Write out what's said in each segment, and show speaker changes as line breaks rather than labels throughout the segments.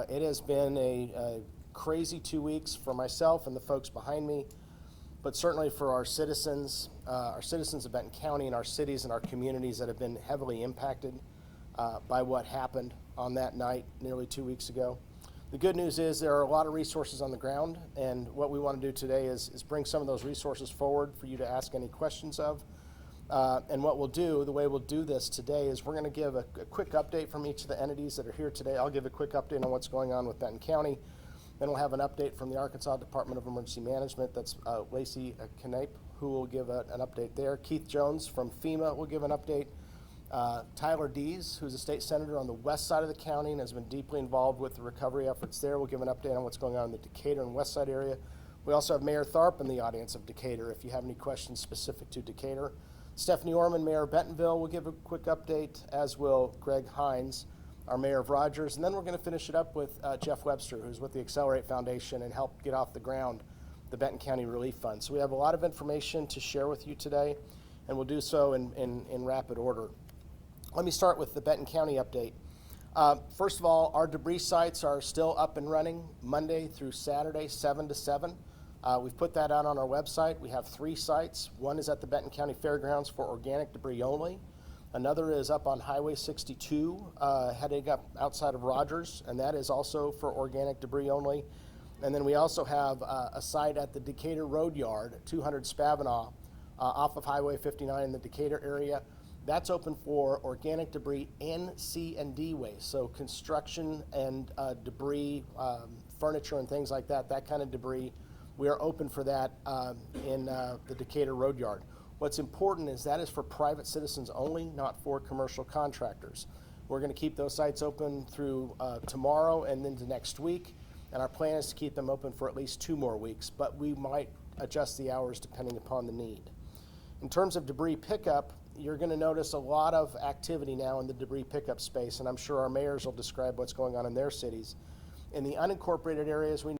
It has been a crazy 2 weeks for myself and the folks behind me, but certainly for our citizens of Benton County and our cities and our communities that have been heavily impacted by what happened on that night nearly 2 weeks ago. The good news is there are a lot of resources on the ground, and what we want to do today is bring some of those resources forward for you to ask any questions of. And what we'll do, the way we'll do this today is we're going to give a quick update from each of the entities that are here today. I'll give a quick update on what's going on with Benton County. Then we'll have an update from the Arkansas Department of Emergency Management. That's Lacey Knape, who will give an update there. Keith Jones from FEMA will give an update. Tyler Dees, who's a state senator on the west side of the county and has been deeply involved with the recovery efforts there, will give an update on what's going on in the Decatur and west side area. We also have Mayor Tharp in the audience of Decatur if you have any questions specific to Decatur. Stephanie Orman, Mayor of Bentonville, will give a quick update, as will Greg Hines, our Mayor of Rogers. And then we're going to finish it up with Jeff Webster, who's with the Accelerate Foundation and helped get off the ground the Benton County Relief Fund. So we have a lot of information to share with you today, and we'll do so in rapid order. Let me start with the Benton County update. First of all, our debris sites are still up and running Monday through Saturday, 7 to 7. We've put that out on our website. We have 3 sites. One is at the Benton County Fairgrounds for organic debris only. Another is up on Highway 62, heading up outside of Rogers, and that is also for organic debris only. And then we also have a site at the Decatur Road Yard, 200 Spavinaw, off of Highway 59 in the Decatur area. That's open for organic debris and C and D waste, so construction and debris, furniture and things like that, that kind of debris. We are open for that in the Decatur Road Yard. What's important is that is for private citizens only, not for commercial contractors. We're going to keep those sites open through tomorrow and into next week, and our plan is to keep them open for at least 2 more weeks, but we might adjust the hours depending upon the need. In terms of debris pickup, you're going to notice a lot of activity now in the debris pickup space, and I'm sure our mayors will describe what's going on in their cities. In the unincorporated areas, we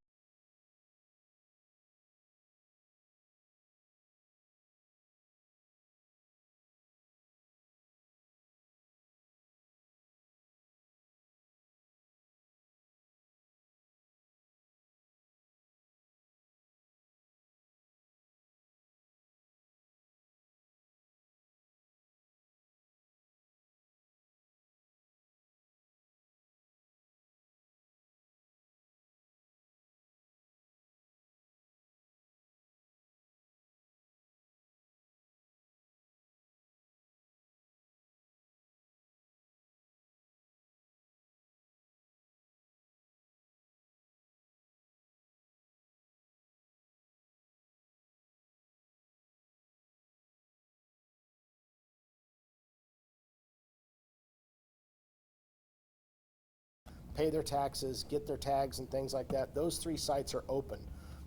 pay their taxes, get their tags and things like that. Those 3 sites are open.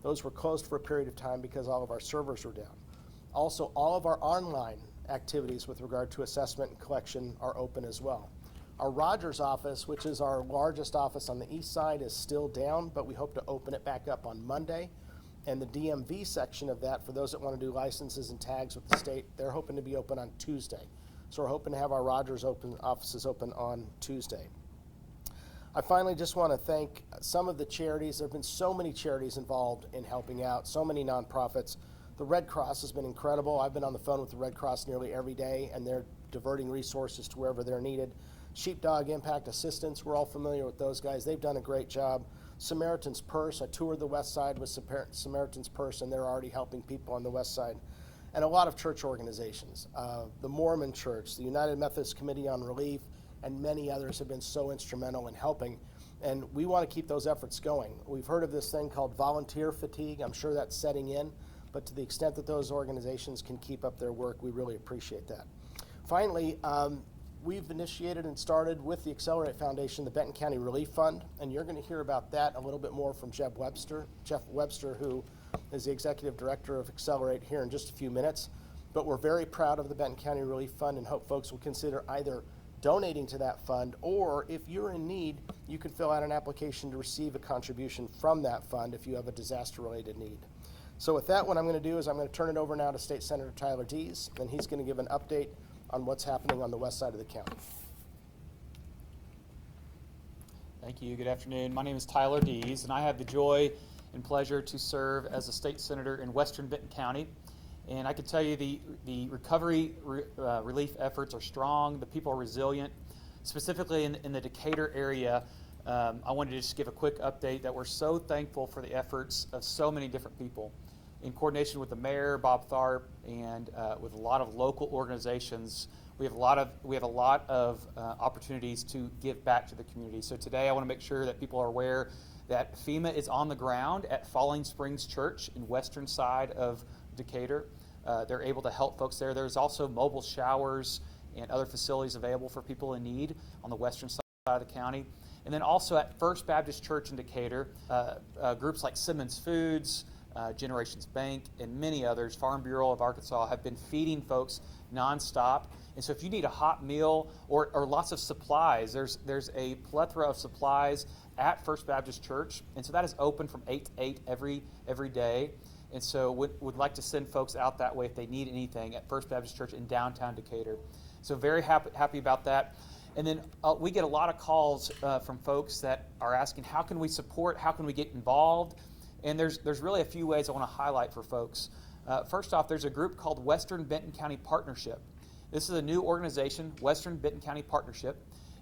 Those were closed for a period of time because all of our servers were down. Also, all of our online activities with regard to assessment and collection are open as well. Our Rogers office, which is our largest office on the east side, is still down, but we hope to open it back up on Monday. And the DMV section of that, for those that want to do licenses and tags with the state, they're hoping to be open on Tuesday. So we're hoping to have our Rogers offices open on Tuesday. I finally just want to thank some of the charities. There have been so many charities involved in helping out, so many nonprofits. The Red Cross has been incredible. I've been on the phone with the Red Cross nearly every day, and they're diverting resources to wherever they're needed. Sheepdog Impact Assistance, we're all familiar with those guys. They've done a great job. Samaritan's Purse, I toured the west side with Samaritan's Purse, and they're already helping people on the west side. And a lot of church organizations. The Mormon Church, the United Methodist Committee on Relief, and many others have been so instrumental in helping. And we want to keep those efforts going. We've heard of this thing called volunteer fatigue. I'm sure that's setting in, but to the extent that those organizations can keep up their work, we really appreciate that. Finally, we've initiated and started with the Accelerate Foundation, the Benton County Relief Fund, and you're going to hear about that a little bit more from Jeff Webster, who is the Executive Director of Accelerate, here in just a few minutes. But we're very proud of the Benton County Relief Fund and hope folks will consider either donating to that fund, or if you're in need, you can fill out an application to receive a contribution from that fund if you have a disaster-related need. So with that, what I'm going to do is I'm going to turn it over now to State Senator Tyler Dees, and he's going to give an update on what's happening on the west side of the county.
Thank you. Good afternoon. My name is Tyler Dees, and I have the joy and pleasure to serve as a state senator in western Benton County. And I can tell you the recovery relief efforts are strong. The people are resilient. Specifically in the Decatur area, I wanted to just give a quick update that we're so thankful for the efforts of so many different people. In coordination with the mayor, Bob Tharp, and with a lot of local organizations, we have a lot of opportunities to give back to the community. So today I want to make sure that people are aware that FEMA is on the ground at Falling Springs Church in western side of Decatur. They're able to help folks there. There's also mobile showers and other facilities available for people in need on the western side of the county. And then also at First Baptist Church in Decatur, groups like Simmons Foods, Generations Bank, and many others, Farm Bureau of Arkansas, have been feeding folks nonstop. And so if you need a hot meal or lots of supplies, there's a plethora of supplies at First Baptist Church. And so that is open from 8 to 8 every day. And so would like to send folks out that way if they need anything at First Baptist Church in downtown Decatur. So very happy about that. And then we get a lot of calls from folks that are asking, how can we support, how can we get involved? And there's really a few ways I want to highlight for folks. First off, there's a group called Western Benton County Partnership. This is a new organization, Western Benton County Partnership.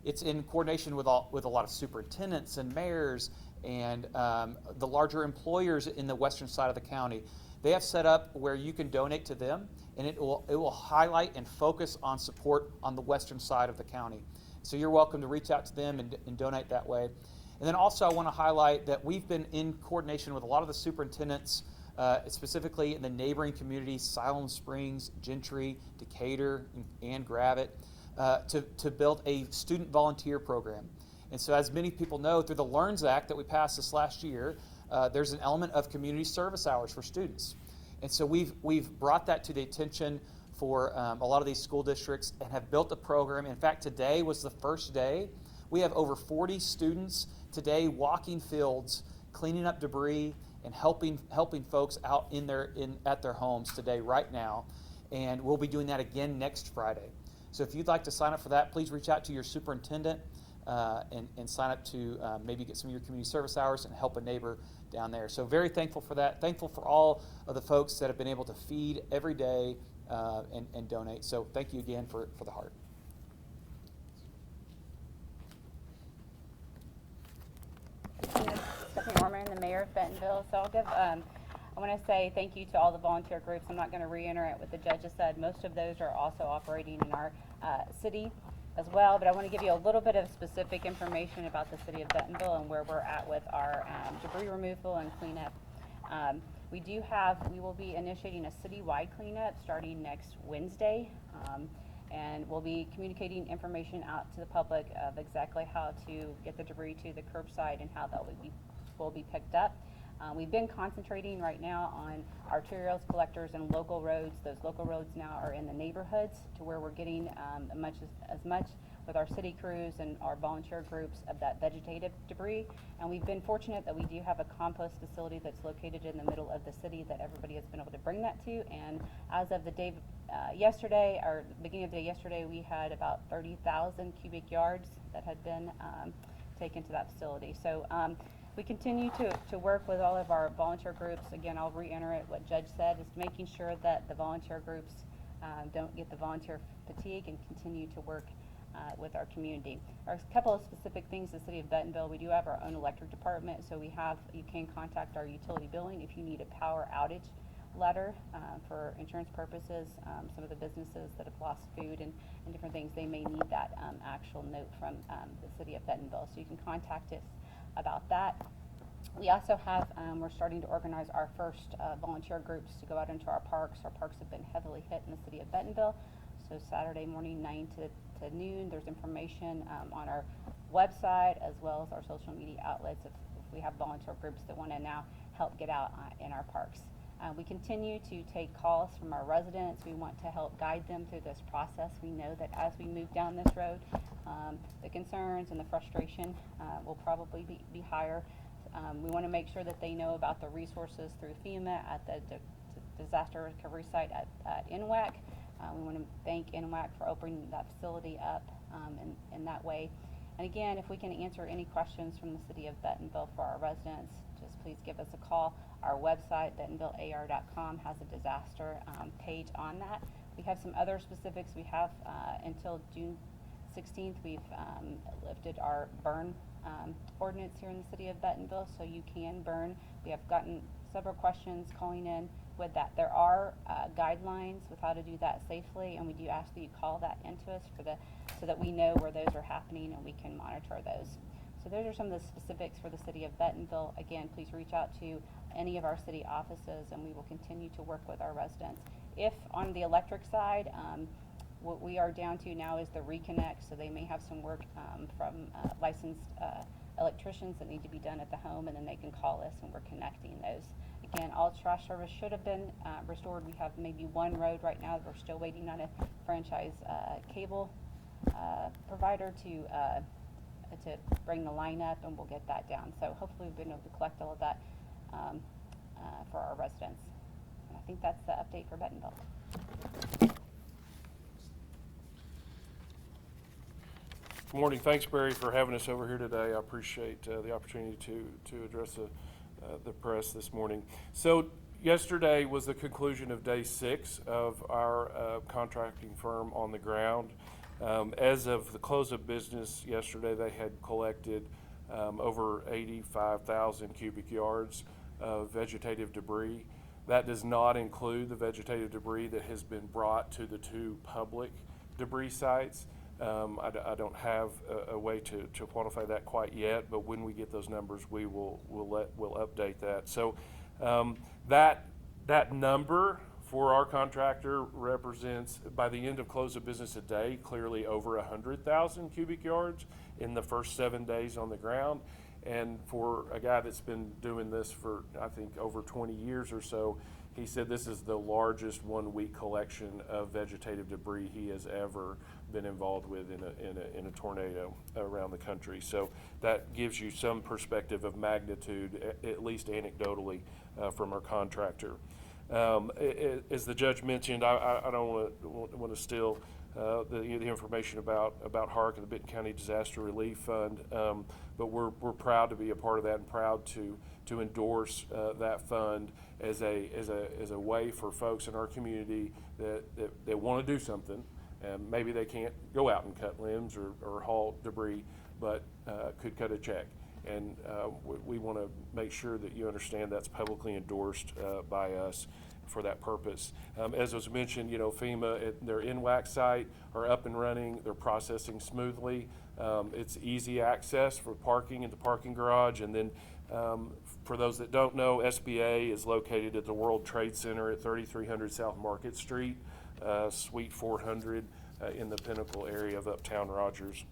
It's in coordination with a lot of superintendents and mayors and the larger employers in the western side of the county. They have set up where you can donate to them, and it will highlight and focus on support on the western side of the county. So you're welcome to reach out to them and donate that way. And then also I want to highlight that we've been in coordination with a lot of the superintendents, specifically in the neighboring communities, Siloam Springs, Gentry, Decatur, and Gravette, to build a student volunteer program. And so as many people know, through the LEARNS Act that we passed this last year, there's an element of community service hours for students. And so we've brought that to the attention for a lot of these school districts and have built a program. In fact, today was the first day. We have over 40 students today walking fields, cleaning up debris, and helping folks out at their homes today, right now. And we'll be doing that again next Friday. So if you'd like to sign up for that, please reach out to your superintendent and sign up to maybe get some of your community service hours and help a neighbor down there. So very thankful for that. Thankful for all of the folks that have been able to feed every day and donate. So thank you again for the heart.
Stephanie Orman, the mayor of Bentonville. So I want to say thank you to all the volunteer groups. I'm not going to reiterate what the judges said. Most of those are also operating in our city as well, but I want to give you a little bit of specific information about the city of Bentonville and where we're at with our debris removal and cleanup. We will be initiating a citywide cleanup starting next Wednesday, and we'll be communicating information out to the public of exactly how to get the debris to the curbside and how that will be picked up. We've been concentrating right now on arterials, collectors, and local roads. Those local roads now are in the neighborhoods to where we're getting as much with our city crews and our volunteer groups of that vegetative debris. And we've been fortunate that we do have a compost facility that's located in the middle of the city that everybody has been able to bring that to. And as of the day yesterday, or beginning of the day yesterday, we had about 30,000 cubic yards that had been taken to that facility. So we continue to work with all of our volunteer groups. Again, I'll reiterate what Judge said, is making sure that the volunteer groups don't get the volunteer fatigue and continue to work with our community. There are a couple of specific things in the city of Bentonville. We do have our own electric department, so you can contact our utility billing if you need a power outage letter for insurance purposes. Some of the businesses that have lost food and different things, they may need that actual note from the city of Bentonville, so you can contact us about that. We also have, we're starting to organize our first volunteer groups to go out into our parks. Our parks have been heavily hit in the city of Bentonville. So Saturday morning, 9 to noon, there's information on our website as well as our social media outlets if we have volunteer groups that want to now help get out in our parks. We continue to take calls from our residents. We want to help guide them through this process. We know that as we move down this road, the concerns and the frustration will probably be higher. We want to make sure that they know about the resources through FEMA at the disaster recovery site at NWAC. We want to thank NWAC for opening that facility up in that way. And again, if we can answer any questions from the city of Bentonville for our residents, just please give us a call. Our website, bentonvillear.com, has a disaster page on that. We have some other specifics. We have until June 16th, we've lifted our burn ordinance here in the city of Bentonville, so you can burn. We have gotten several questions calling in with that. There are guidelines with how to do that safely, and we do ask that you call that into us so that we know where those are happening and we can monitor those. So those are some of the specifics for the city of Bentonville. Again, please reach out to any of our city offices, and we will continue to work with our residents. If on the electric side, what we are down to now is the reconnect, so they may have some work from licensed electricians that need to be done at the home, and then they can call us and we're connecting those. Again, all trash service should have been restored. We have maybe one road right now that we're still waiting on a franchise cable provider to bring the line up, and we'll get that down. So hopefully we've been able to collect all of that for our residents. And I think that's the update for Bentonville.
Good morning. Thanks, Barry, for having us over here today. I appreciate the opportunity to address the press this morning. So yesterday was the conclusion of day 6 of our contracting firm on the ground. As of the close of business yesterday, they had collected over 85,000 cubic yards of vegetative debris. That does not include the vegetative debris that has been brought to the 2 public debris sites. I don't have a way to quantify that quite yet, but when we get those numbers, we'll update that. So that number for our contractor represents, by the end of close of business today, clearly over 100,000 cubic yards in the first 7 days on the ground. And for a guy that's been doing this for, I think, over 20 years or so, he said this is the largest 1-week collection of vegetative debris he has ever been involved with in a tornado around the country. So that gives you some perspective of magnitude, at least anecdotally, from our contractor. As the judge mentioned, I don't want to steal the information about HARC and the Benton County Disaster Relief Fund, but we're proud to be a part of that and proud to endorse that fund as a way for folks in our community that want to do something. And maybe they can't go out and cut limbs or haul debris, but could cut a check. And we want to make sure that you understand that's publicly endorsed by us for that purpose. As was mentioned, FEMA at their NWAC site are up and running. They're processing smoothly. It's easy access for parking at the parking garage. And then for those that don't know, SBA is located at the World Trade Center at 3300 South Market Street, Suite 400 in the Pinnacle area of Uptown Rogers.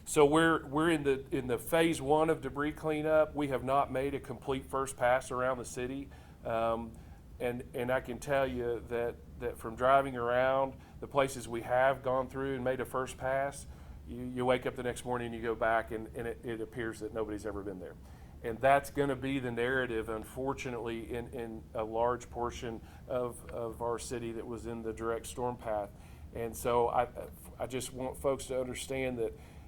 So we're in the phase 1 of debris cleanup. We have not made a complete first pass around the city. And I can tell you that from driving around the places we have gone through and made a first pass, you wake up the next morning and you go back and it appears that nobody's ever been there. And that's going to be the narrative, unfortunately, in a large portion of our city that was in the direct storm path. And so I just want folks to understand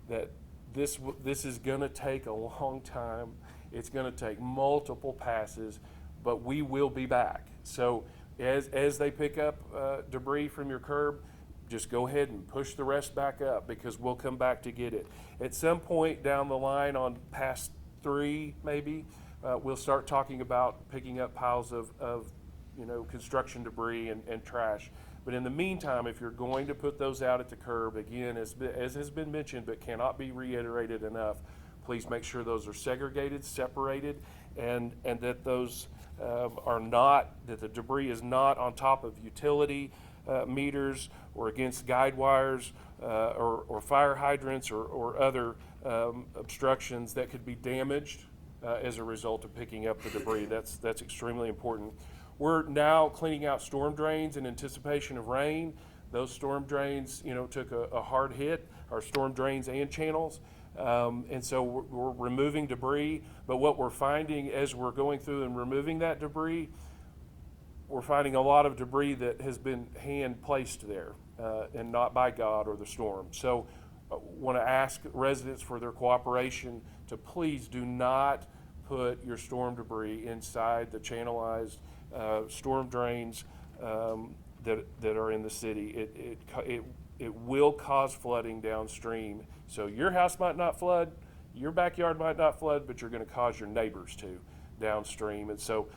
that this is going to take a long time. It's going to take multiple passes, but we will be back. So as they pick up debris from your curb, just go ahead and push the rest back up, because we'll come back to get it. At some point down the line, on past 3 maybe, we'll start talking about picking up piles of construction debris and trash. But in the meantime, if you're going to put those out at the curb, again, as has been mentioned but cannot be reiterated enough, please make sure those are segregated, separated, and that those that the debris is not on top of utility meters or against guide wires or fire hydrants or other obstructions that could be damaged as a result of picking up the debris. That's extremely important. We're now cleaning out storm drains in anticipation of rain. Those storm drains, took a hard hit, our storm drains and channels. And so we're removing debris. But what we're finding as we're going through and removing that debris, we're finding a lot of debris that has been hand placed there and not by God or the storm. So want to ask residents for their cooperation to please do not put your storm debris inside the channelized storm drains that are in the city. It will cause flooding downstream. So your house might not flood, your backyard might not flood, but you're going to cause your neighbors to downstream. And so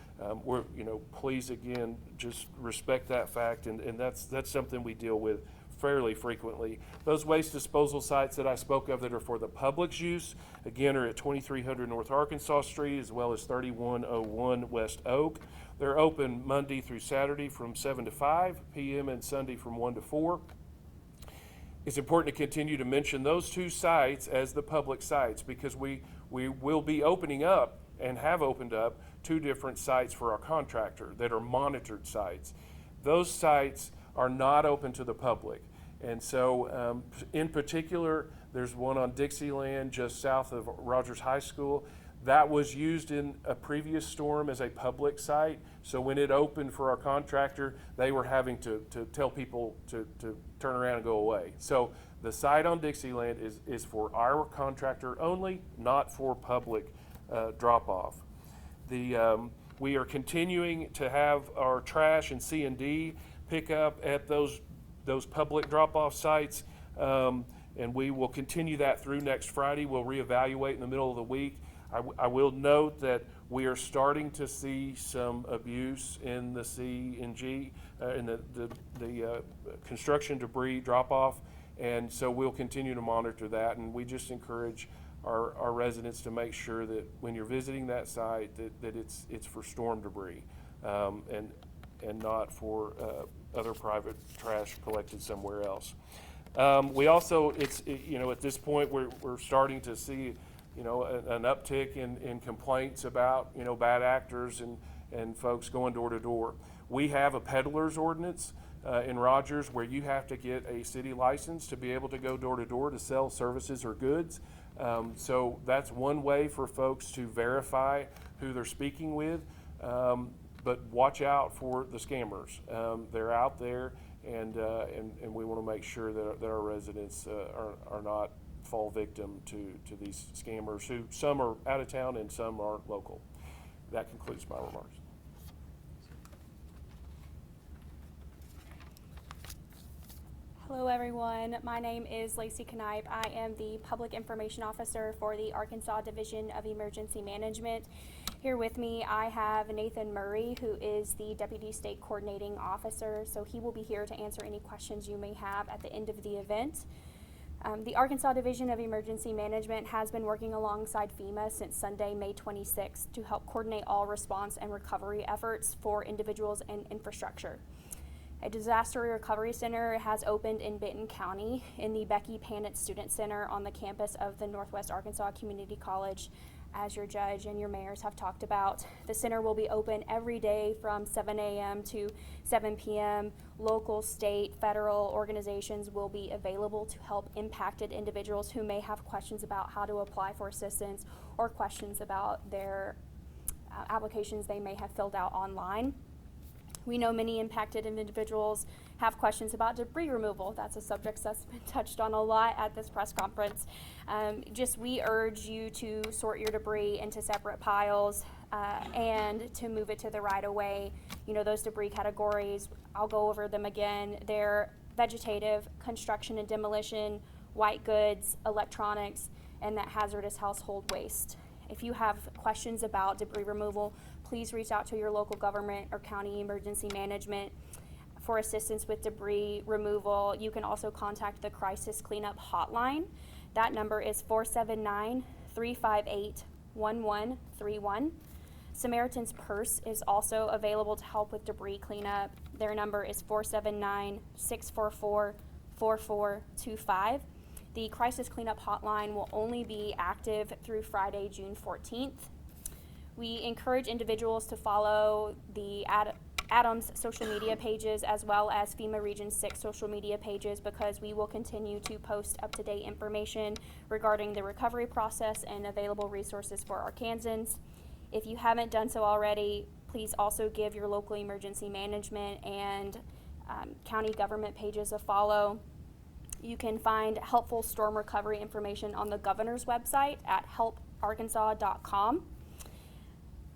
please again just respect that fact, and that's something we deal with fairly frequently. Those waste disposal sites that I spoke of that are for the public's use, again, are at 2300 North Arkansas Street as well as 3101 West Oak. They're open Monday through Saturday from 7 to 5 p.m. and Sunday from 1 to 4. It's important to continue to mention those two sites as the public sites because we will be opening up and have opened up 2 different sites for our contractor that are monitored sites. Those sites are not open to the public. And so in particular, there's one on Dixieland just south of Rogers High School. That was used in a previous storm as a public site. So when it opened for our contractor, they were having to tell people to turn around and go away. So the site on Dixieland is for our contractor only, not for public drop-off. We are continuing to have our trash and C&D pick up at those public drop-off sites, and we will continue that through next Friday. We'll reevaluate in the middle of the week. I will note that we are starting to see some abuse in the C&G, in the construction debris drop-off, and so we'll continue to monitor that, and we just encourage our residents to make sure that when you're visiting that site that it's for storm debris and not for other private trash collected somewhere else. We also, at this point we're starting to see an uptick in complaints about bad actors and folks going door to door. We have a peddler's ordinance in Rogers where you have to get a city license to be able to go door to door to sell services or goods. So that's one way for folks to verify who they're speaking with. But watch out for the scammers. They're out there, and we want to make sure that our residents are not fall victim to these scammers who some are out of town and some aren't local. That concludes my remarks.
Hello everyone, my name is Lacey Knipe. I am the Public Information Officer for the Arkansas Division of Emergency Management. Here with me I have Nathan Murray, who is the Deputy State Coordinating Officer, so he will be here to answer any questions you may have at the end of the event. The Arkansas Division of Emergency Management has been working alongside FEMA since Sunday, May 26th to help coordinate all response and recovery efforts for individuals and infrastructure. A disaster recovery center has opened in Benton County in the Becky Panitz Student Center on the campus of the Northwest Arkansas Community College, as your judge and your mayors have talked about. The center will be open every day from 7 a.m. to 7 p.m. Local, state, federal organizations will be available to help impacted individuals who may have questions about how to apply for assistance or questions about their applications they may have filled out online. We know many impacted individuals have questions about debris removal. That's a subject that's been touched on a lot at this press conference. We urge you to sort your debris into separate piles and to move it to the right of way. Those debris categories, I'll go over them again. They're vegetative, construction and demolition, white goods, electronics, and that hazardous household waste. If you have questions about debris removal, please reach out to your local government or county emergency management for assistance with debris removal. You can also contact the Crisis Cleanup Hotline. That number is 479-358-1131. Samaritan's Purse is also available to help with debris cleanup. Their number is 479-644-4425. The Crisis Cleanup Hotline will only be active through Friday, June 14th. We encourage individuals to follow the Adams social media pages as well as FEMA Region 6 social media pages because we will continue to post up-to-date information regarding the recovery process and available resources for Arkansans. If you haven't done so already, please also give your local emergency management and county government pages a follow. You can find helpful storm recovery information on the governor's website at helparkansas.com.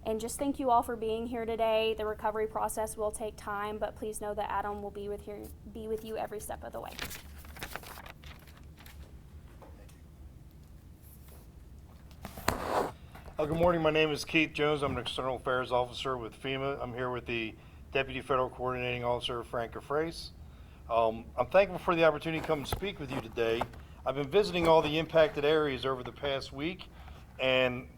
And just thank you all for being here today. The recovery process will take time, but please know that Adam will be with you every step of the way.
Good morning. My name is Keith Jones. I'm an External Affairs Officer with FEMA. I'm here with the Deputy Federal Coordinating Officer, Frank Afrace. I'm thankful for the opportunity to come and speak with you today. I've been visiting all the impacted areas over the past week, and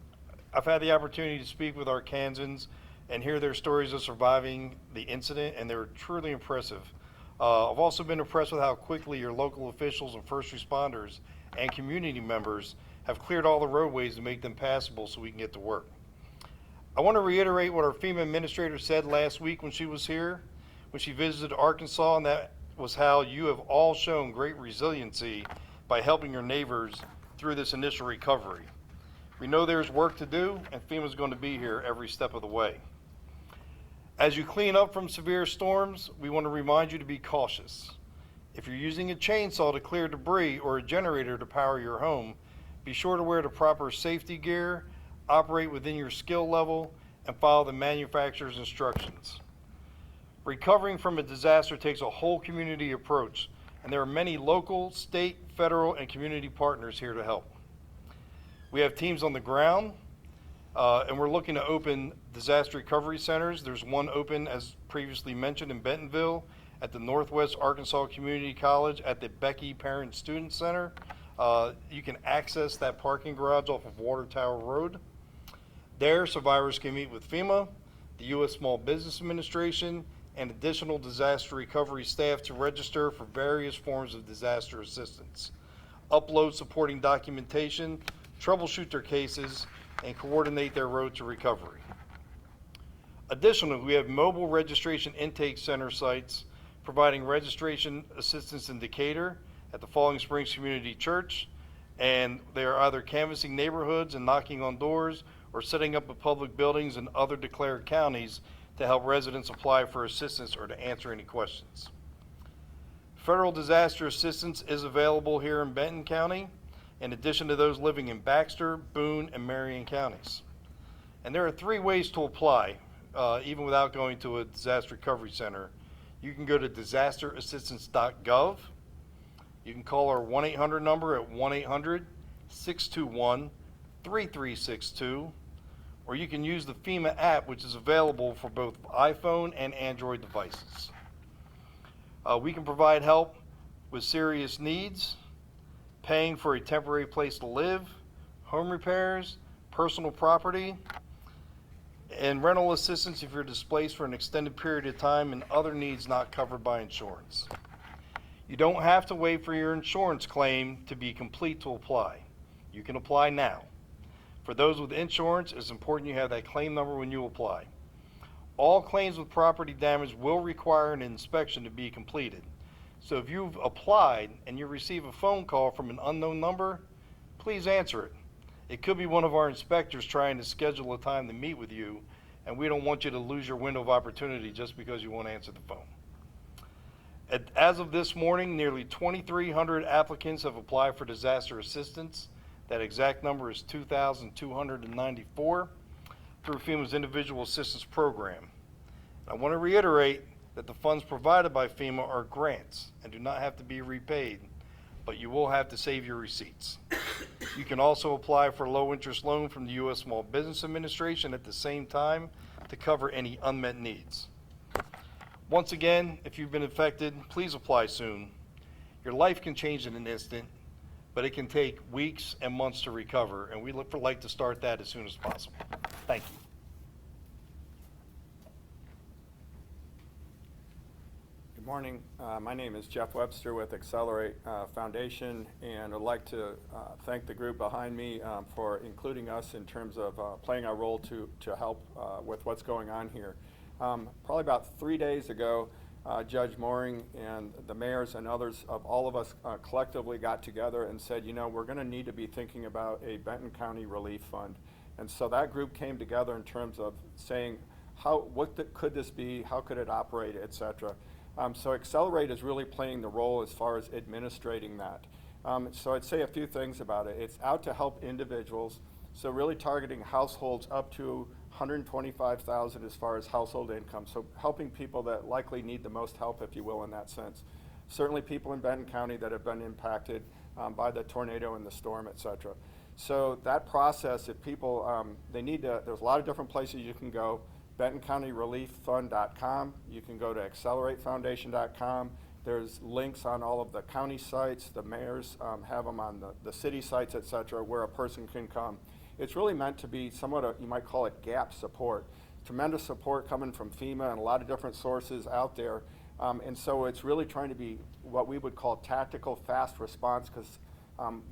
I've had the opportunity to speak with Arkansans and hear their stories of surviving the incident, and they're truly impressive. I've also been impressed with how quickly your local officials and first responders and community members have cleared all the roadways to make them passable so we can get to work. I want to reiterate what our FEMA administrator said last week when she was here, when she visited Arkansas, and that was how you have all shown great resiliency by helping your neighbors through this initial recovery. We know there's work to do, and FEMA's going to be here every step of the way. As you clean up from severe storms, we want to remind you to be cautious. If you're using a chainsaw to clear debris or a generator to power your home, be sure to wear the proper safety gear, operate within your skill level, and follow the manufacturer's instructions. Recovering from a disaster takes a whole community approach, and there are many local, state, federal, and community partners here to help. We have teams on the ground, and we're looking to open disaster recovery centers. There's one open, as previously mentioned, in Bentonville, at the Northwest Arkansas Community College, at the Becky Parent Student Center. You can access that parking garage off of Water Tower Road. There, survivors can meet with FEMA, the U.S. Small Business Administration, and additional disaster recovery staff to register for various forms of disaster assistance, upload supporting documentation, troubleshoot their cases, and coordinate their road to recovery. Additionally, we have mobile registration intake center sites providing registration assistance in Decatur at the Falling Springs Community Church, and they are either canvassing neighborhoods and knocking on doors or setting up in public buildings in other declared counties to help residents apply for assistance or to answer any questions. Federal disaster assistance is available here in Benton County, in addition to those living in Baxter, Boone, and Marion counties. And there are 3 ways to apply, even without going to a disaster recovery center. You can go to disasterassistance.gov. You can call our 1-800 number at 1-800-621-3362, or you can use the FEMA app, which is available for both iPhone and Android devices. We can provide help with serious needs, paying for a temporary place to live, home repairs, personal property, and rental assistance if you're displaced for an extended period of time, and other needs not covered by insurance. You don't have to wait for your insurance claim to be complete to apply. You can apply now. For those with insurance, it's important you have that claim number when you apply. All claims with property damage will require an inspection to be completed. So if you've applied and you receive a phone call from an unknown number, please answer it. It could be one of our inspectors trying to schedule a time to meet with you, and we don't want you to lose your window of opportunity just because you won't answer the phone. As of this morning, nearly 2,300 applicants have applied for disaster assistance. That exact number is 2,294 through FEMA's Individual Assistance Program. I want to reiterate that the funds provided by FEMA are grants and do not have to be repaid, but you will have to save your receipts. You can also apply for a low-interest loan from the U.S. Small Business Administration at the same time to cover any unmet needs. Once again, if you've been affected, please apply soon. Your life can change in an instant, but it can take weeks and months to recover, and we'd like to start that as soon as possible. Thank you.
Good morning. My name is Jeff Webster with Accelerate Foundation, and I'd like to thank the group behind me for including us in terms of playing our role to help with what's going on here. Probably about 3 days ago, Judge Mooring and the mayors and others of all of us collectively got together and said, you know, we're going to need to be thinking about a Benton County Relief Fund. And so that group came together in terms of saying, could this be, how could it operate, et cetera. So Accelerate is really playing the role as far as administrating that. So I'd say a few things about it. It's out to help individuals, so really targeting households up to $125,000 as far as household income. So helping people that likely need the most help, if you will, in that sense. Certainly people in Benton County that have been impacted by the tornado and the storm, et cetera. So that process, if people, they need to, there's a lot of different places you can go. BentonCountyReliefFund.com. You can go to AccelerateFoundation.com. There's links on all of the county sites. The mayors have them on the city sites, et cetera, where a person can come. It's really meant to be somewhat you might call it gap support. Tremendous support coming from FEMA and a lot of different sources out there. And so it's really trying to be what we would call tactical fast response, because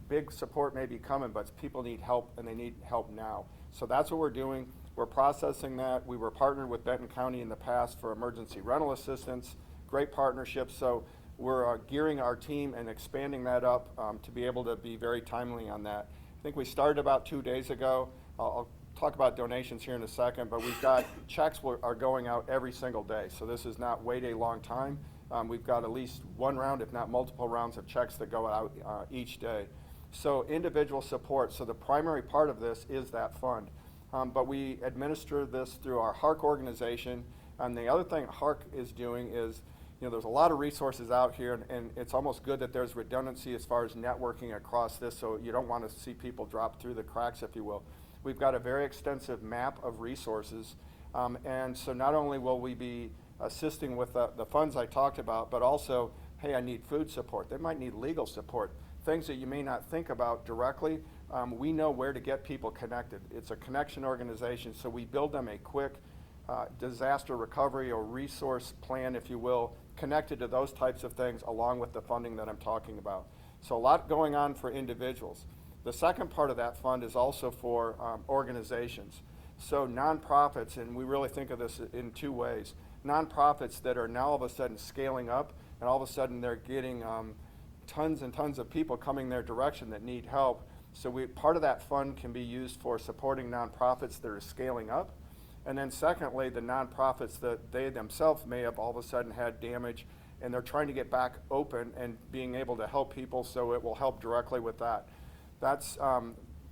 big support may be coming, but people need help, and they need help now. So that's what we're doing. We're processing that. We were partnered with Benton County in the past for emergency rental assistance. Great partnership. So we're gearing our team and expanding that up to be able to be very timely on that. I think we started about 2 days ago. I'll talk about donations here in a second, but we've got checks are going out every single day. So this is not wait a long time. We've got at least one round, if not multiple rounds of checks that go out each day. So individual support. So the primary part of this is that fund. But we administer this through our HARC organization. And the other thing HARC is doing is, there's a lot of resources out here, and it's almost good that there's redundancy as far as networking across this, so you don't want to see people drop through the cracks, if you will. We've got a very extensive map of resources, and so not only will we be assisting with the funds I talked about, but also, hey, I need food support. They might need legal support, things that you may not think about directly. We know where to get people connected. It's a connection organization, so we build them a quick disaster recovery or resource plan, if you will, connected to those types of things along with the funding that I'm talking about. So a lot going on for individuals. The second part of that fund is also for organizations. So nonprofits, and we really think of this in two ways. Nonprofits that are now all of a sudden scaling up, and all of a sudden they're getting tons and tons of people coming their direction that need help. So part of that fund can be used for supporting nonprofits that are scaling up. And then secondly, the nonprofits that they themselves may have all of a sudden had damage, and they're trying to get back open and being able to help people, so it will help directly with that. That's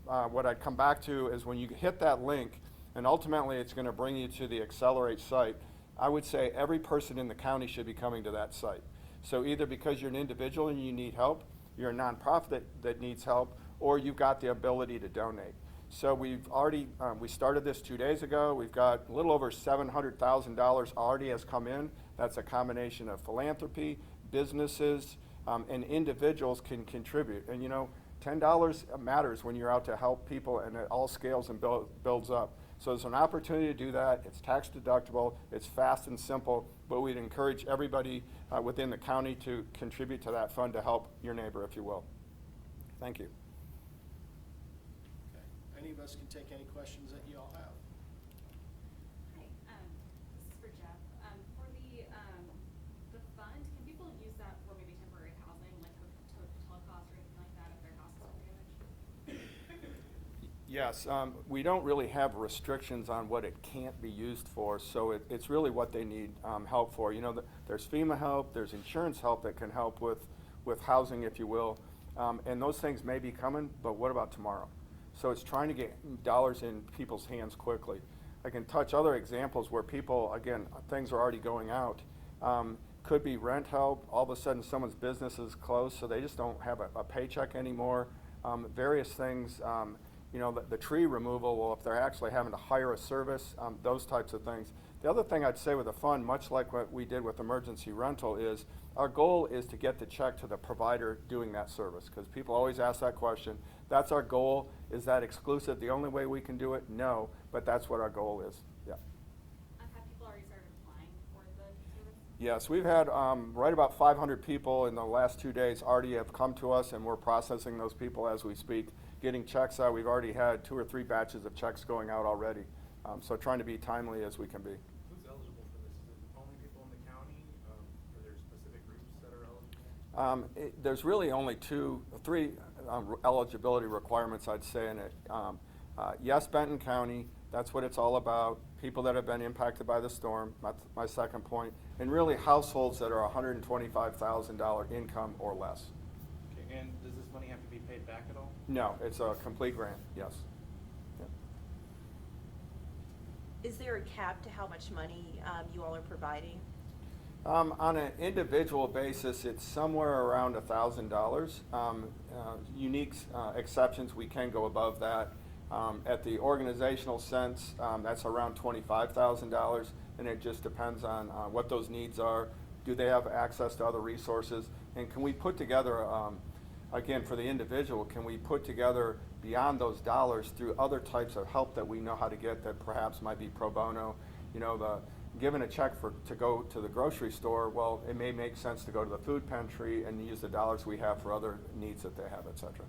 what I'd come back to is when you hit that link, and ultimately it's going to bring you to the Accelerate site, I would say every person in the county should be coming to that site. So either because you're an individual and you need help, you're a nonprofit that needs help, or you've got the ability to donate. So we've already, we started this 2 days ago. We've got a little over $700,000 already has come in. That's a combination of philanthropy, businesses, and individuals can contribute. And $10 matters when you're out to help people, and it all scales and builds up. So there's an opportunity to do that. It's tax deductible, it's fast and simple, but we'd encourage everybody within the county to contribute to that fund to help your neighbor, if you will. Thank you.
Any of us can take any questions that you all have.
Hi, this is for Jeff. For the fund, can people use that for maybe temporary housing, like hotel costs or anything like that if their house is damaged?
Yes, we don't really have restrictions on what it can't be used for, so it's really what they need help for. There's FEMA help, there's insurance help that can help with housing, if you will, and those things may be coming, but what about tomorrow? So it's trying to get dollars in people's hands quickly. I can touch other examples where people, again, things are already going out. Could be rent help. All of a sudden someone's business is closed, so they just don't have a paycheck anymore. Various things, the tree removal, well, if they're actually having to hire a service, those types of things. The other thing I'd say with the fund, much like what we did with emergency rental, is our goal is to get the check to the provider doing that service, because people always ask that question. That's our goal. Is that exclusive? The only way we can do it? No, but that's what our goal is. Yeah.
Have people already started applying for the service?
Yes, we've had right about 500 people in the last 2 days already have come to us, and we're processing those people as we speak, getting checks out. We've already had 2 or 3 batches of checks going out already, so trying to be timely as we can be.
Who's eligible for this? Is it only people in the county? Are there specific groups that are eligible?
There's really only 3 eligibility requirements, I'd say, in it. Yes, Benton County. That's what it's all about. People that have been impacted by the storm, that's my second point, and really households that are $125,000 income or less.
Okay, and does this money have to be paid back at all?
No, it's a complete grant, yes. Yeah.
Is there a cap to how much money you all are providing?
On an individual basis, it's somewhere around $1,000. Unique exceptions, we can go above that. At the organizational sense, that's around $25,000, and it just depends on what those needs are. Do they have access to other resources? And can we put together, again, for the individual, can we put together beyond those dollars through other types of help that we know how to get that perhaps might be pro bono? You know, given a check to go to the grocery store, well, it may make sense to go to the food pantry and use the dollars we have for other needs that they have, et cetera.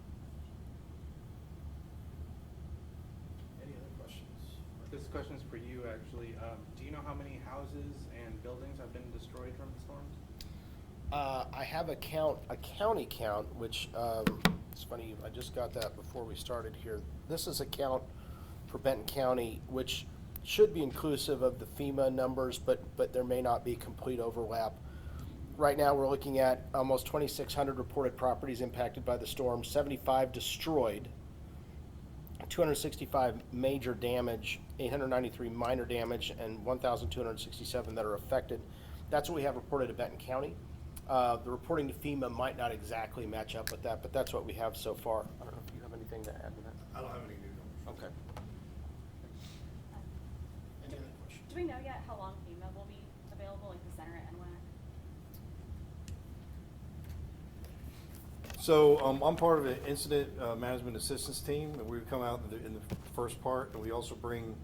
Any other questions? This question is for you, actually. Do you know how many houses and buildings have been destroyed from the storms?
I have a county count, which, it's funny, I just got that before we started here. This is a count for Benton County, which should be inclusive of the FEMA numbers, but there may not be complete overlap. Right now, we're looking at almost 2,600 reported properties impacted by the storm, 75 destroyed, 265 major damage, 893 minor damage, and 1,267 that are affected. That's what we have reported to Benton County. The reporting to FEMA might not exactly match up with that, but that's what we have so far. I don't know if you have anything to add to that.
I don't have any new numbers.
Okay. Any other questions?
Do we know yet how long FEMA will be available, like the center at NWAC?
So I'm part of an incident management assistance team, and we come out in the first part, and we also bring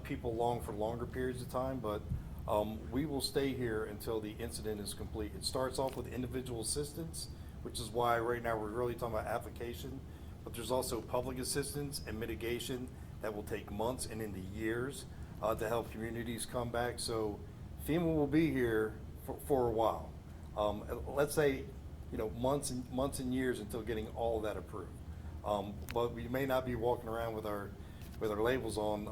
people along for longer periods of time, but we will stay here until the incident is complete. It starts off with individual assistance, which is why right now we're really talking about application, but there's also public assistance and mitigation that will take months and into years to help communities come back. So FEMA will be here for a while. Let's say, months and years until getting all of that approved. But we may not be walking around with our labels on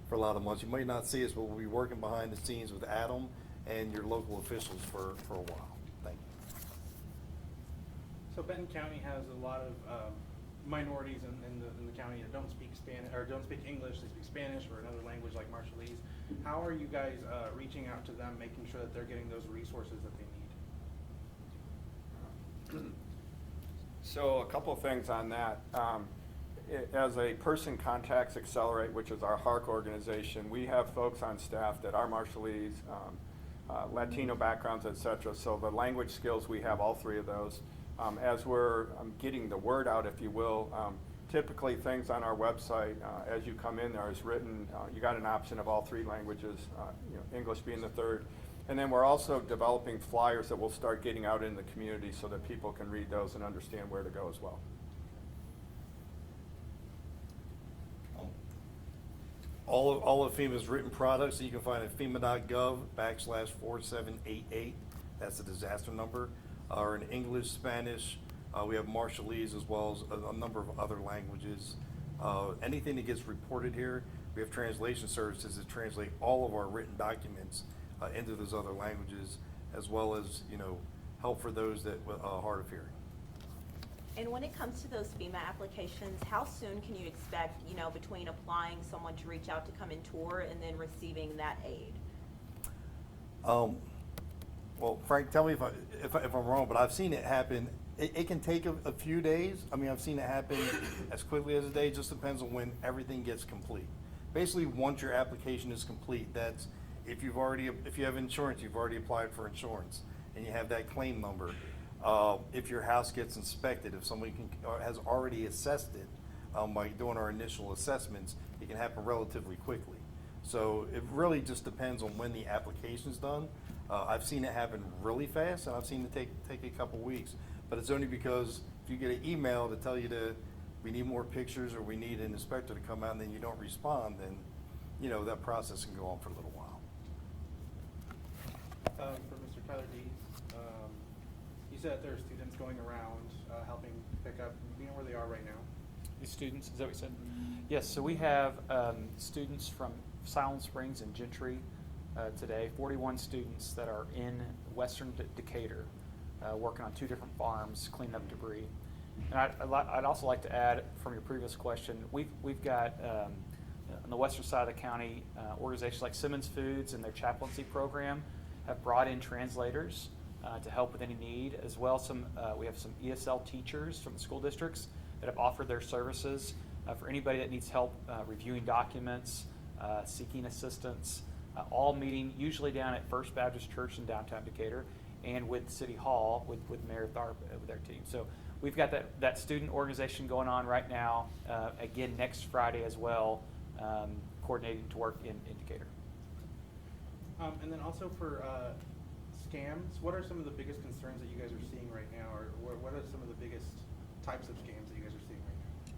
for a lot of months. You may not see us, but we'll be working behind the scenes with Adam and your local officials for a while. Thank you.
So Benton County has a lot of minorities in the county that don't speak Spanish or don't speak English. They speak Spanish or another language like Marshallese. How are you guys reaching out to them, making sure that they're getting those resources that they need?
So a couple of things on that. As a person contacts Accelerate, which is our HARC organization, we have folks on staff that are Marshallese, Latino backgrounds, et cetera. So the language skills, we have all three of those. As we're getting the word out, if you will, typically things on our website, as you come in there is written, you got an option of all three languages, English being the third. And then we're also developing flyers that we'll start getting out in the community so that people can read those and understand where to go as well.
All of FEMA's written products that you can find at FEMA.gov/4788. That's the disaster number. Are in English, Spanish. We have Marshallese as well as a number of other languages. Anything that gets reported here, we have translation services that translate all of our written documents into those other languages, as well as help for those that are hard of hearing.
And when it comes to those FEMA applications, how soon can you expect, between applying someone to reach out to come and tour and then receiving that aid?
Well, Frank, tell me if I'm wrong, but I've seen it happen. It can take a few days. I mean, I've seen it happen as quickly as a day. It just depends on when everything gets complete. Basically, once your application is complete, that's if you have insurance, you've already applied for insurance, and you have that claim number. If your house gets inspected, if somebody has already assessed it by doing our initial assessments, it can happen relatively quickly. So it really just depends on when the application's done. I've seen it happen really fast, and I've seen it take a couple weeks. But it's only because if you get an email to tell you we need more pictures or we need an inspector to come out and then you don't respond, then that process can go on for a little while.
For Mr. Tyler Dees, you said there are students going around helping pick up. Do you know where they are right now?
The students, is that what you said? Yes, so we have students from Silent Springs and Gentry today, 41 students that are in western Decatur, working on 2 different farms, cleaning up debris. And I'd also like to add, from your previous question, we've got on the western side of the county, organizations like Simmons Foods and their chaplaincy program have brought in translators to help with any need, as well. We have some ESL teachers from the school districts that have offered their services for anybody that needs help reviewing documents, seeking assistance, all meeting usually down at First Baptist Church in downtown Decatur and with City Hall with Mayor Tharp with their team. So we've got that student organization going on right now, again next Friday as well, coordinating to work in Decatur.
And then also for scams, what are some of the biggest concerns that you guys are seeing right now, or what are some of the biggest types of scams that you guys are seeing right now?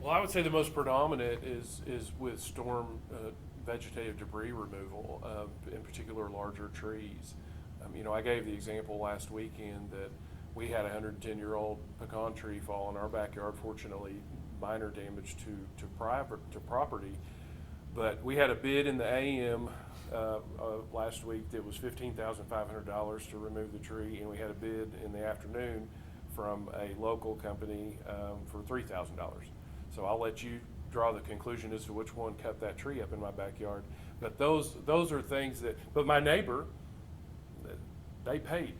Well, I would say the most predominant is with storm vegetative debris removal, in particular larger trees. I gave the example last weekend that we had a 110-year-old pecan tree fall in our backyard. Fortunately, minor damage to property. But we had a bid in the AM last week that was $15,500 to remove the tree, and we had a bid in the afternoon from a local company for $3,000. So I'll let you draw the conclusion as to which one cut that tree up in my backyard. But those are things but my neighbor, they paid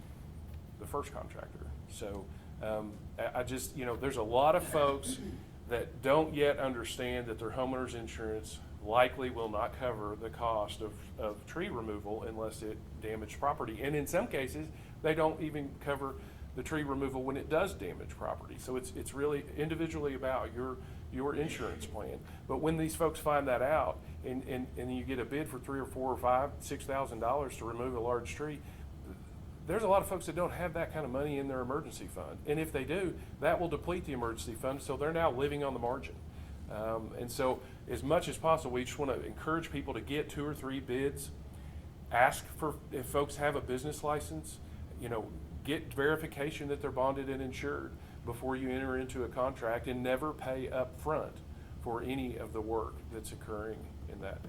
the first contractor. So I just, there's a lot of folks that don't yet understand that their homeowner's insurance likely will not cover the cost of tree removal unless it damaged property. And in some cases, they don't even cover the tree removal when it does damage property. So it's really individually about your insurance plan. But when these folks find that out and you get a bid for $3,000 or $4,000 or $5,000, $6,000 to remove a large tree, there's a lot of folks that don't have that kind of money in their emergency fund. And if they do, that will deplete the emergency fund, so they're now living on the margin. And so as much as possible, we just want to encourage people to get 2 or 3 bids. Ask for, if folks have a business license, get verification that they're bonded and insured before you enter into a contract, and never pay up front for any of the work that's occurring in that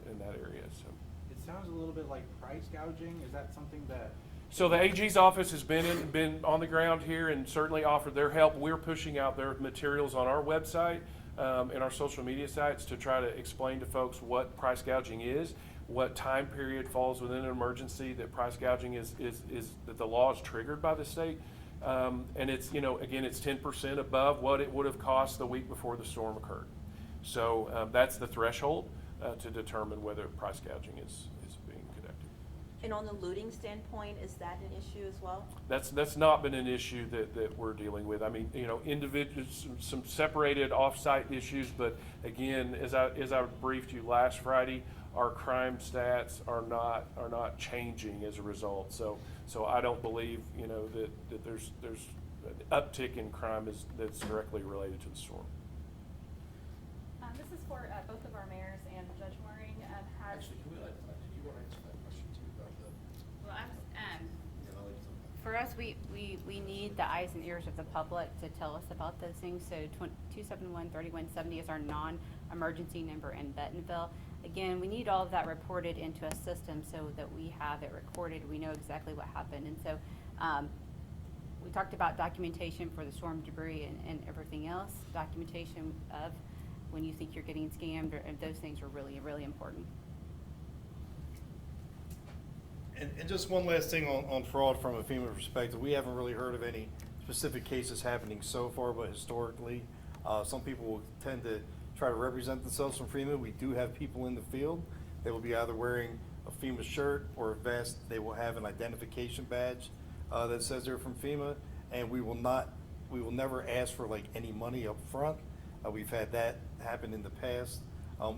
area. So
It sounds a little bit like price gouging. Is that something that?
So the AG's office has been on the ground here and certainly offered their help. We're pushing out their materials on our website and our social media sites to try to explain to folks what price gouging is, what time period falls within an emergency that price gouging is that the law is triggered by the state. And it's, again, it's 10% above what it would have cost the week before the storm occurred. So that's the threshold to determine whether price gouging is being conducted.
And on the looting standpoint, is that an issue as well?
That's not been an issue that we're dealing with. I mean, individuals, some separated off-site issues, but again, as I briefed you last Friday, our crime stats are not changing as a result. So I don't believe that there's an uptick in crime that's directly related to the storm.
This is for both of our mayors, and Judge Waring has.
Actually, can we let, did you want to answer that question too about the?
Well,
Yeah, I'll let you talk.
for us, we need the eyes and ears of the public to tell us about those things. So 271-3170 is our non-emergency number in Bentonville. Again, we need all of that reported into a system so that we have it recorded. We know exactly what happened. And so we talked about documentation for the storm debris and everything else. Documentation of when you think you're getting scammed, and those things are really, really important.
And just one last thing on fraud from a FEMA perspective. We haven't really heard of any specific cases happening so far, but historically, some people will tend to try to represent themselves from FEMA. We do have people in the field. They will be either wearing a FEMA shirt or a vest. They will have an identification badge that says they're from FEMA, and we will never ask for like any money up front. We've had that happen in the past.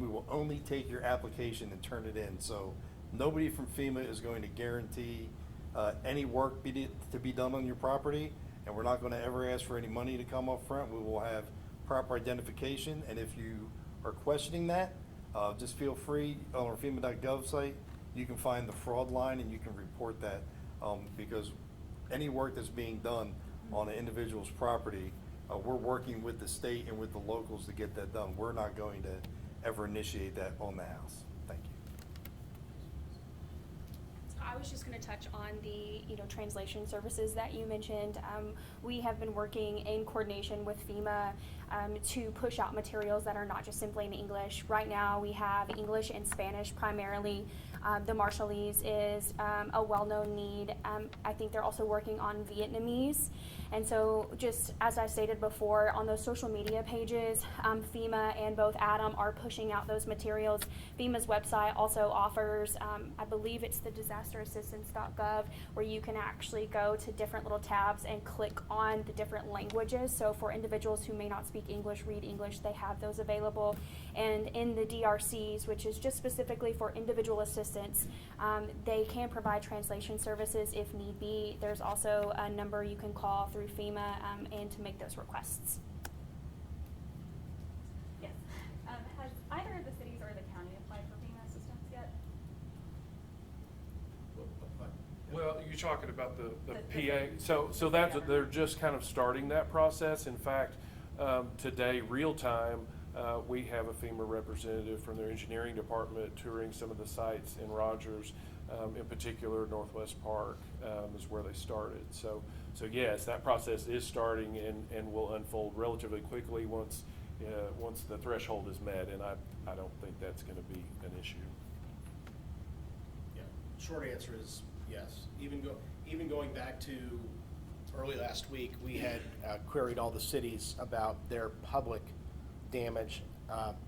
We will only take your application and turn it in. So nobody from FEMA is going to guarantee any work to be done on your property, and we're not going to ever ask for any money to come up front. We will have proper identification, and if you are questioning that, just feel free on our FEMA.gov site. You can find the fraud line and you can report that because any work that's being done on an individual's property we're working with the state and with the locals to get that done. We're not going to ever initiate that on the House. Thank you.
I was just going to touch on the, translation services that you mentioned. We have been working in coordination with FEMA to push out materials that are not just simply in English. Right now, we have English and Spanish primarily. The Marshallese is a well-known need. I think they're also working on Vietnamese. And so just as I stated before, on those social media pages, FEMA and both Adam are pushing out those materials. FEMA's website also offers, I believe it's the disasterassistance.gov, where you can actually go to different little tabs and click on the different languages. So for individuals who may not speak English, read English, they have those available. And in the DRCs, which is just specifically for individual assistance, they can provide translation services if need be. There's also a number you can call through FEMA and to make those requests.
Yes. Has either of the cities or the county applied for FEMA assistance yet?
Well, you're talking about the PA, so that's, they're just kind of starting that process. In fact, today, real time, we have a FEMA representative from their engineering department touring some of the sites in Rogers, in particular Northwest Park is where they started. So yes, that process is starting and will unfold relatively quickly once the threshold is met, and I don't think that's going to be an issue.
Yeah, short answer is yes. Even going back to early last week, we had queried all the cities about their public damage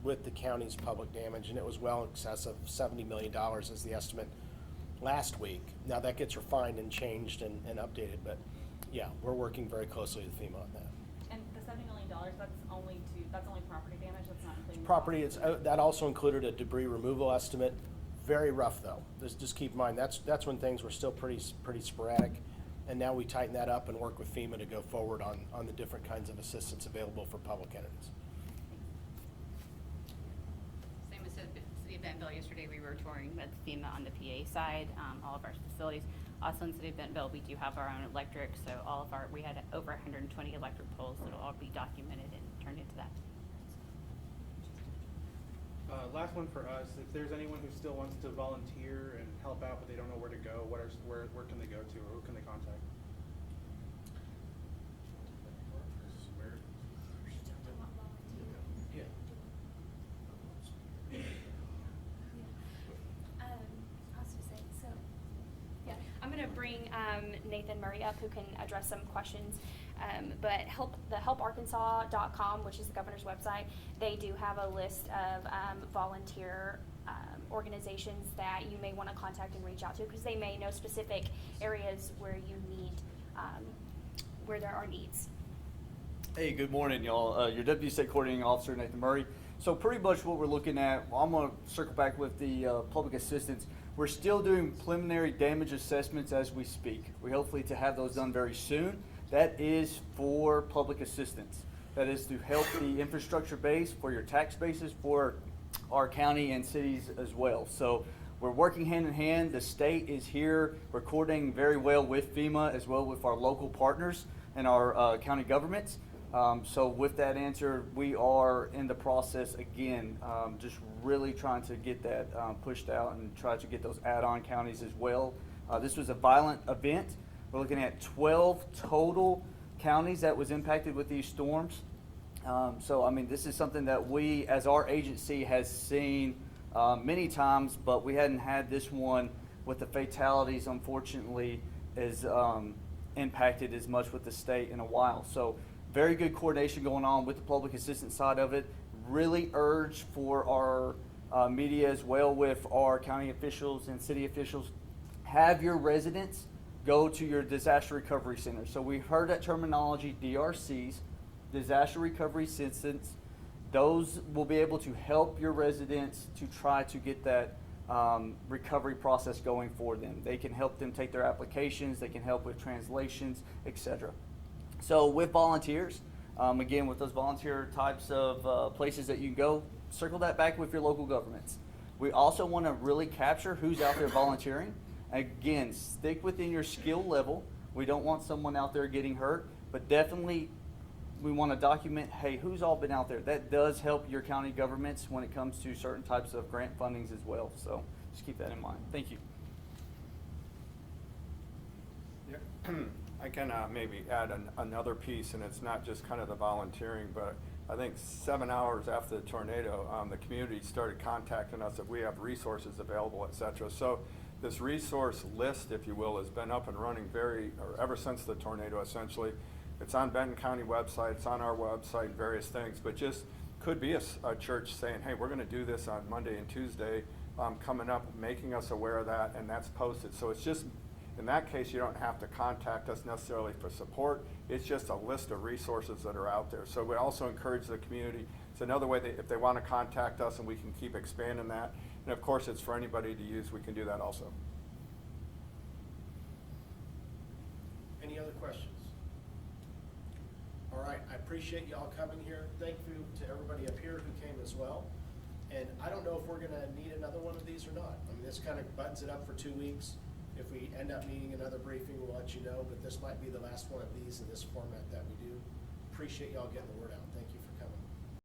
with the county's public damage, and it was well in excess of $70 million is the estimate last week. Now that gets refined and changed and updated, but yeah, we're working very closely with FEMA on that.
And the $70 million, that's only property damage, that's not including
Property, that also included a debris removal estimate. Very rough though. Just keep in mind, that's when things were still pretty sporadic, and now we tighten that up and work with FEMA to go forward on the different kinds of assistance available for public entities.
Same as the City of Bentonville, yesterday we were touring with FEMA on the PA side, all of our facilities. Also in the City of Bentonville, we do have our own electric, so we had over 120 electric poles that'll all be documented and turned into that.
Last one for us, if there's anyone who still wants to volunteer and help out but they don't know where to go, where can they go to, or who can they contact?
I'm going to bring Nathan Murray up, who can address some questions. But the helparkansas.com, which is the governor's website, they do have a list of volunteer organizations that you may want to contact and reach out to, because they may know specific areas where you need, where there are needs.
Hey, good morning, y'all. Your Deputy State Coordinating Officer, Nathan Murray. So pretty much what we're looking at, I'm going to circle back with the public assistance. We're still doing preliminary damage assessments as we speak. We hopefully to have those done very soon. That is for public assistance. That is to help the infrastructure base for your tax bases for our county and cities as well. So we're working hand in hand. The state is here. We're coordinating very well with FEMA as well with our local partners and our county governments. So with that answer, we are in the process again, just really trying to get that pushed out and try to get those add-on counties as well. This was a violent event. We're looking at 12 total counties that was impacted with these storms. So I mean, this is something that we as our agency has seen many times, but we hadn't had this one with the fatalities, unfortunately, as impacted as much with the state in a while. So very good coordination going on with the public assistance side of it. Really urge for our media as well with our county officials and city officials, have your residents go to your disaster recovery center. So we heard that terminology, DRCs, disaster recovery centers. Those will be able to help your residents to try to get that recovery process going for them. They can help them take their applications, they can help with translations, etc. So with volunteers, again, with those volunteer types of places that you can go, circle that back with your local governments. We also want to really capture who's out there volunteering. Again, stick within your skill level. We don't want someone out there getting hurt, but definitely we want to document, hey, who's all been out there. That does help your county governments when it comes to certain types of grant fundings as well. So just keep that in mind. Thank you.
I can maybe add another piece, and it's not just kind of the volunteering, but I think 7 hours after the tornado, the community started contacting us if we have resources available, et cetera. So this resource list, if you will, has been up and running ever since the tornado, essentially. It's on Benton County website, it's on our website, various things, but just could be a church saying, hey, we're gonna do this on Monday and Tuesday, coming up, making us aware of that, and that's posted. So it's just, in that case, you don't have to contact us necessarily for support. It's just a list of resources that are out there. So we also encourage the community. It's another way that if they want to contact us, and we can keep expanding that. And of course, it's for anybody to use. We can do that also.
Any other questions? All right, I appreciate y'all coming here. Thank you to everybody up here who came as well. And I don't know if we're gonna need another one of these or not. I mean, this kind of buttons it up for 2 weeks. If we end up needing another briefing, we'll let you know, but this might be the last one of these in this format that we do. Appreciate y'all getting the word out. Thank you for